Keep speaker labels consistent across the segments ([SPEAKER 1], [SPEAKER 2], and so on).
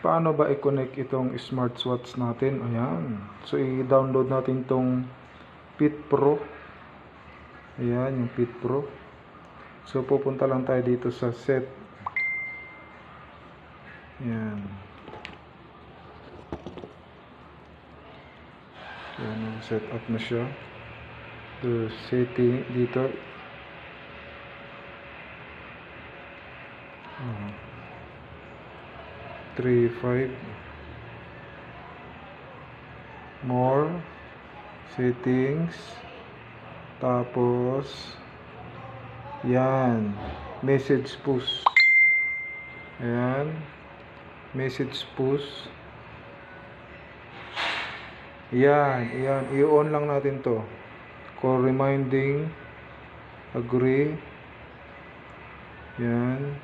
[SPEAKER 1] Paano ba i-connect itong smartwatch natin? Ayan. So, i-download natin itong Fit Pro. Ayan, yung Fit Pro. So, pupunta lang tayo dito sa set. Ayan. Ayan, set up na siya. The setting dito. 3.5 more settings, tapos yan, message push. Ayan, message push. Yan, i-on lang natin to. Call reminding, agree. Yan.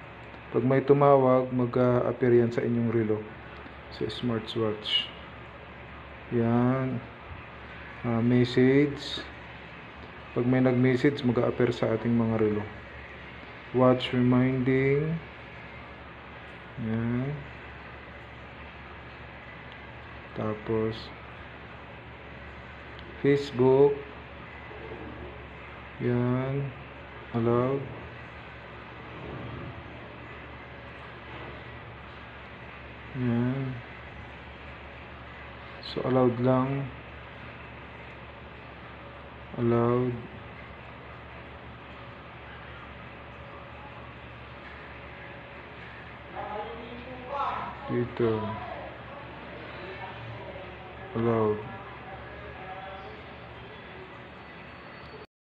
[SPEAKER 1] Pag may tumawag, mag-appear yan sa inyong relo, sa smartwatch. Yan. Message. Pag may nag-message, mag-appear sa ating mga relo. Watch reminding. Yan. Tapos Facebook. Yan. Allowed. Yan. So, allowed lang. Allowed. Dito. Allowed.